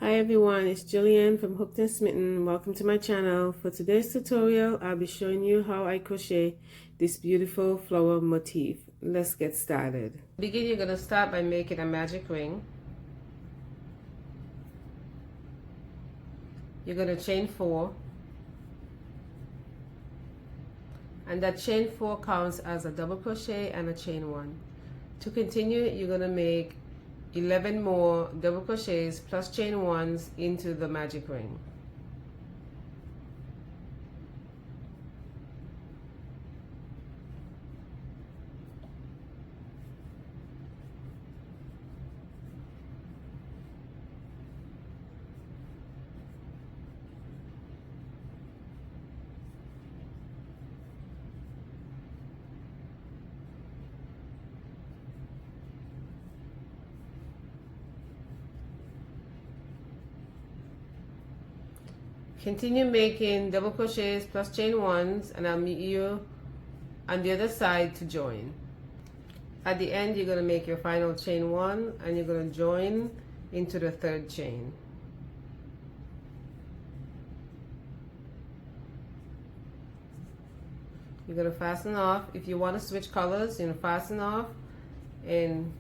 Hi everyone, it's Gillian from Hooked and Smithen. Welcome to my channel. For today's tutorial, I'll be showing you how I crochet this beautiful flower motif. Let's get started. To begin, you're going to start by making a magic ring. You're going to chain 4. And that chain 4 counts as a double crochet and a chain 1. To continue, you're going to make 11 more double crochets plus chain 1s into the magic ring. Continue making double crochets plus chain 1s, and I'll meet you on the other side to join. At the end, you're going to make your final chain 1 and you're going to join into the third chain. You're going to fasten off. If you want to switch colors, you're going to fasten off and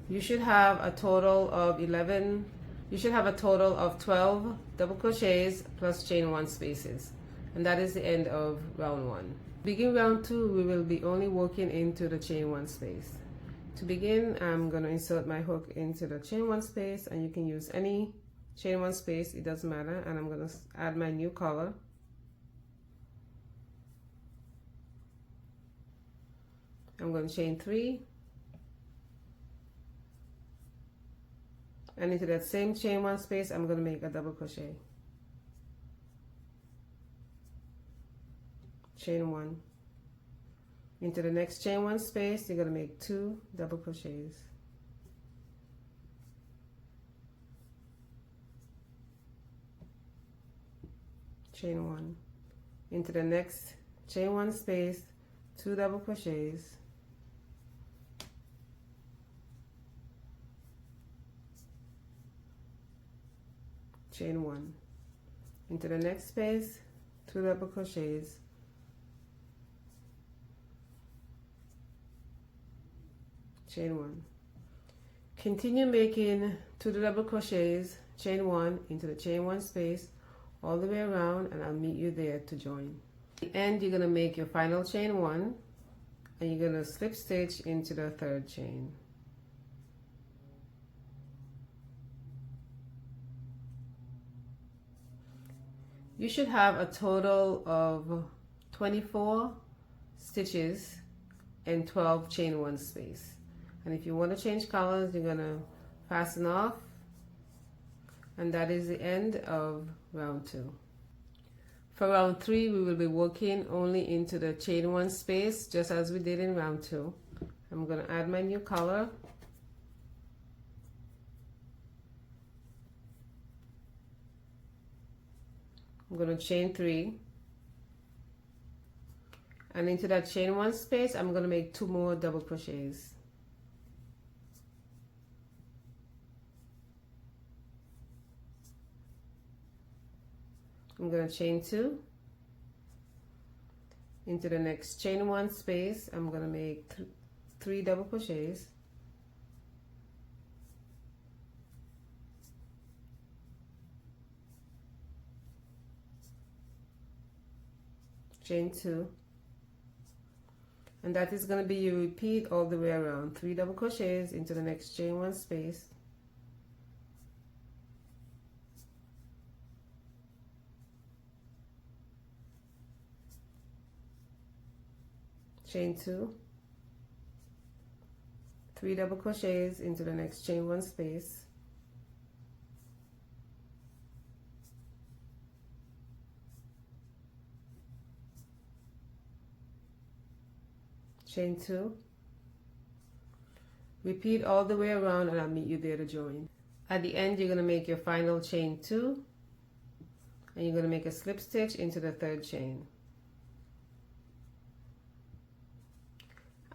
you should have a total of 12 double crochets plus chain 1 spaces, and that is the end of round 1. Begin round 2, we will be only working into the chain 1 space. To begin, I'm going to insert my hook into the chain 1 space, and you can use any chain 1 space, it doesn't matter, and I'm going to add my new color. I'm going to chain 3. And into that same chain 1 space, I'm going to make a double crochet. Chain 1. Into the next chain 1 space, you're going to make 2 double crochets. Chain 1. Into the next chain 1 space, 2 double crochets. Chain 1. Into the next space, 2 double crochets. Chain 1. Continue making 2 double crochets, chain 1 into the chain 1 space all the way around, and I'll meet you there to join. At the end, you're going to make your final chain 1 and you're going to slip stitch into the third chain. You should have a total of 24 stitches and 12 chain 1 space. And if you want to change colors, you're going to fasten off, and that is the end of round 2. For round 3, we will be working only into the chain 1 space, just as we did in round 2. I'm going to add my new color. I'm going to chain 3, and into that chain 1 space I'm going to make 2 more double crochets. I'm going to chain 2. Into the next chain 1 space I'm going to make 3 double crochets. Chain 2, and that is going to be your repeat all the way around. 3 double crochets into the next chain 1 space, chain 2, 3 double crochets into the next chain 1 space, chain 2, repeat all the way around, and I'll meet you there to join. At the end, you're going to make your final chain 2 and you're going to make a slip stitch into the third chain.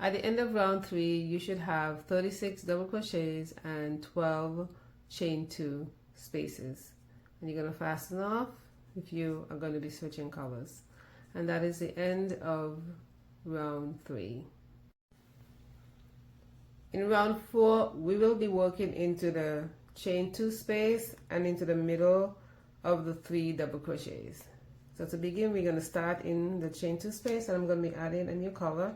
At the end of round 3, you should have 36 double crochets and 12 chain 2 spaces. And you're going to fasten off if you are going to be switching colors. And that is the end of round 3. In round 4, we will be working into the chain 2 space and into the middle of the 3 double crochets. So to begin, we're going to start in the chain 2 space, and I'm going to be adding a new color.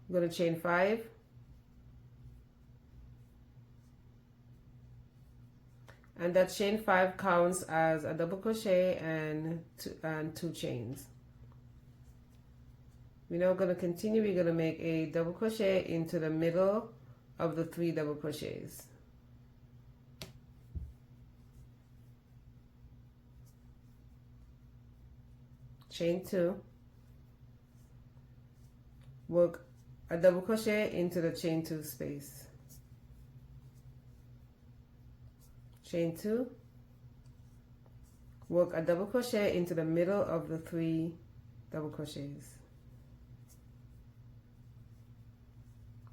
I'm going to chain 5, and that chain 5 counts as a double crochet and 2 chains. We're now going to continue. We're going to make a double crochet into the middle of the 3 double crochets. Chain 2, work a double crochet into the chain 2 space. Chain 2, work a double crochet into the middle of the 3 double crochets.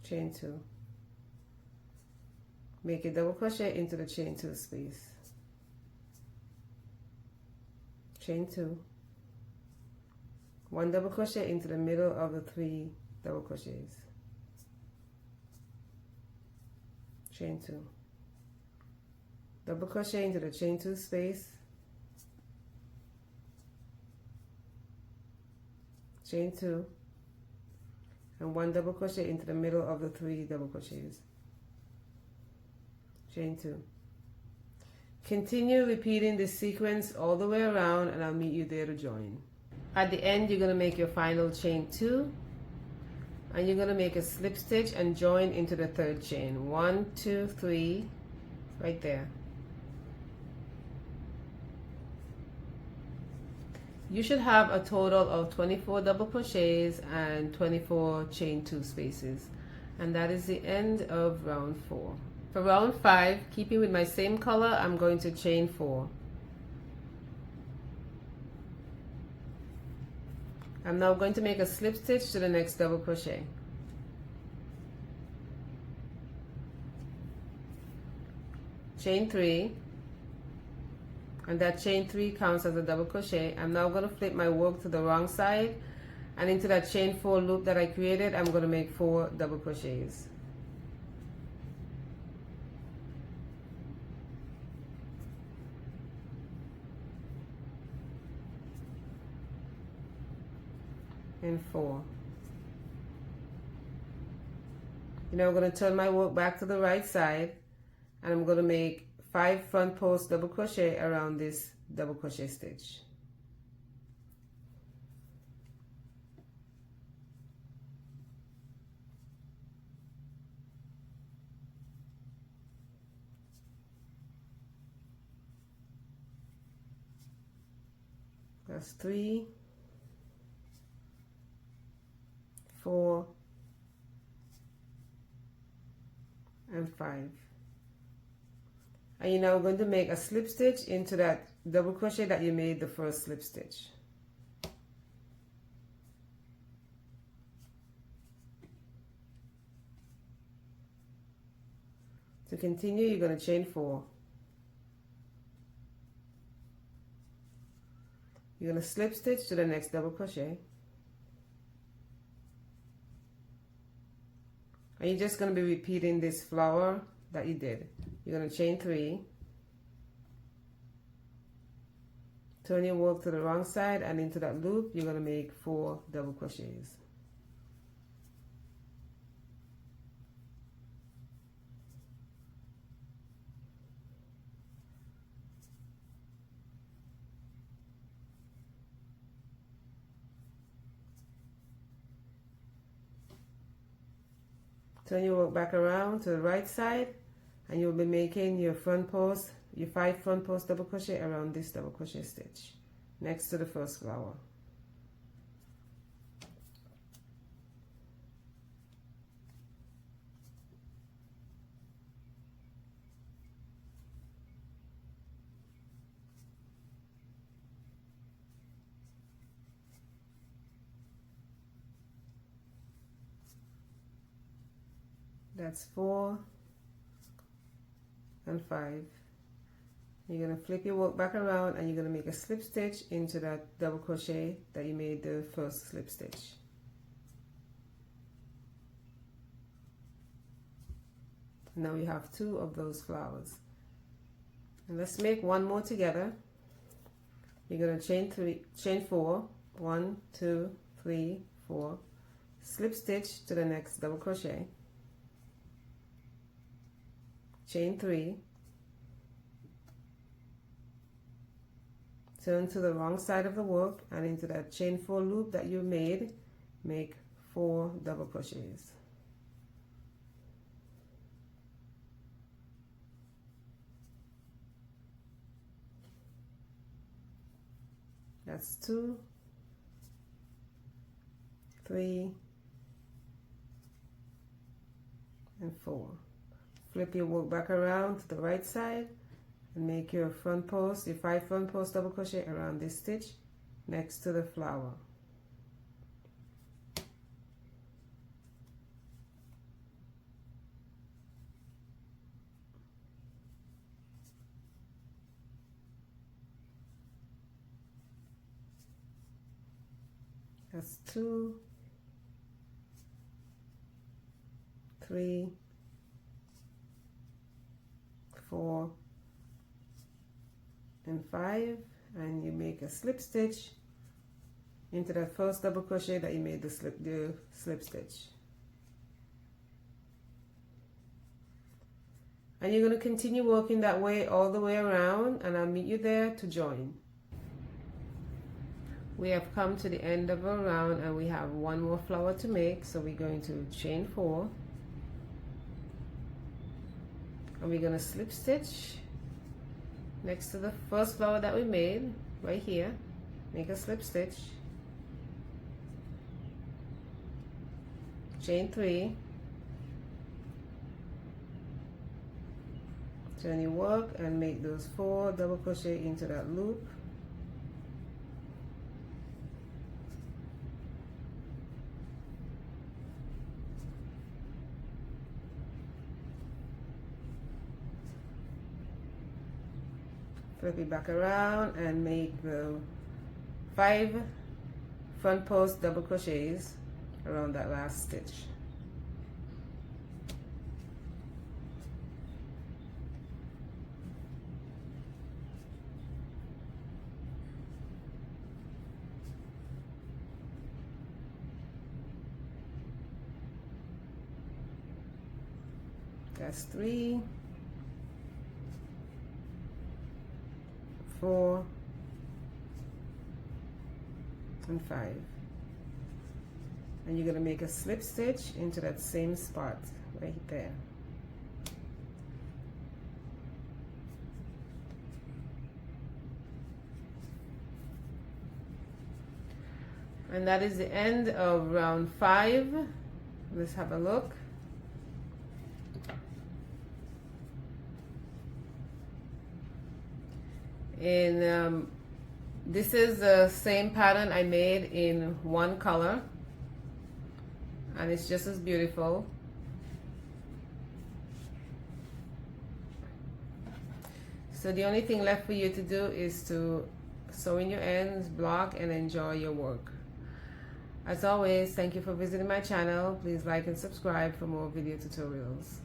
Chain 2, make a double crochet into the chain 2 space. Chain 2, 1 double crochet into the middle of the 3 double crochets. Chain 2, double crochet into the chain 2 space. Chain 2, and 1 double crochet into the middle of the 3 double crochets. Chain 2. Continue repeating this sequence all the way around, and I'll meet you there to join. At the end, you're going to make your final chain 2, and you're going to make a slip stitch and join into the 3rd chain. 1, 2, 3, right there. You should have a total of 24 double crochets and 24 chain 2 spaces. And that is the end of round 4. For round 5, keeping with my same color, I'm going to chain 4. I'm now going to make a slip stitch to the next double crochet. Chain 3. And that chain 3 counts as a double crochet. I'm now going to flip my work to the wrong side, and into that chain 4 loop that I created, I'm going to make 4 double crochets. And 4. Now I'm going to turn my work back to the right side, and I'm going to make 5 front post double crochet around this double crochet stitch. That's 3, 4, and 5. And you're now going to make a slip stitch into that double crochet that you made the first slip stitch. To continue, you're going to chain 4. You're going to slip stitch to the next double crochet. And you're just going to be repeating this flower that you did. You're going to chain 3, turn your work to the wrong side, and into that loop you're going to make 4 double crochets. Turn your work back around to the right side, and you'll be making your front post, your 5 front post double crochet around this double crochet stitch next to the first flower. That's 4 and 5. You're going to flip your work back around and you're going to make a slip stitch into that double crochet that you made the first slip stitch. Now we have 2 of those flowers. And let's make one more together. You're going to chain 4, 1, 2, 3, 4, slip stitch to the next double crochet, chain 3, turn to the wrong side of the work, and into that chain 4 loop that you made, make 4 double crochets. That's 2, 3, and 4. Flip your work back around to the right side and make your front post, your 5 front post double crochet around this stitch next to the flower. That's 2, 3, 4, and 5, and you make a slip stitch into that first double crochet that you made the slip stitch. And you're going to continue working that way all the way around, and I'll meet you there to join. We have come to the end of our round and we have one more flower to make, so we're going to chain 4 and we're going to slip stitch next to the first flower that we made right here. Make a slip stitch, chain 3, turn your work and make those 4 double crochet into that loop. Flip it back around and make the 5 front post double crochets around that last stitch. That's 3, 4, and 5, and you're going to make a slip stitch into that same spot right there. And that is the end of round 5. Let's have a look. And this is the same pattern I made in one color, and it's just as beautiful. So the only thing left for you to do is to sew in your ends, block, and enjoy your work. As always, thank you for visiting my channel. Please like and subscribe for more video tutorials.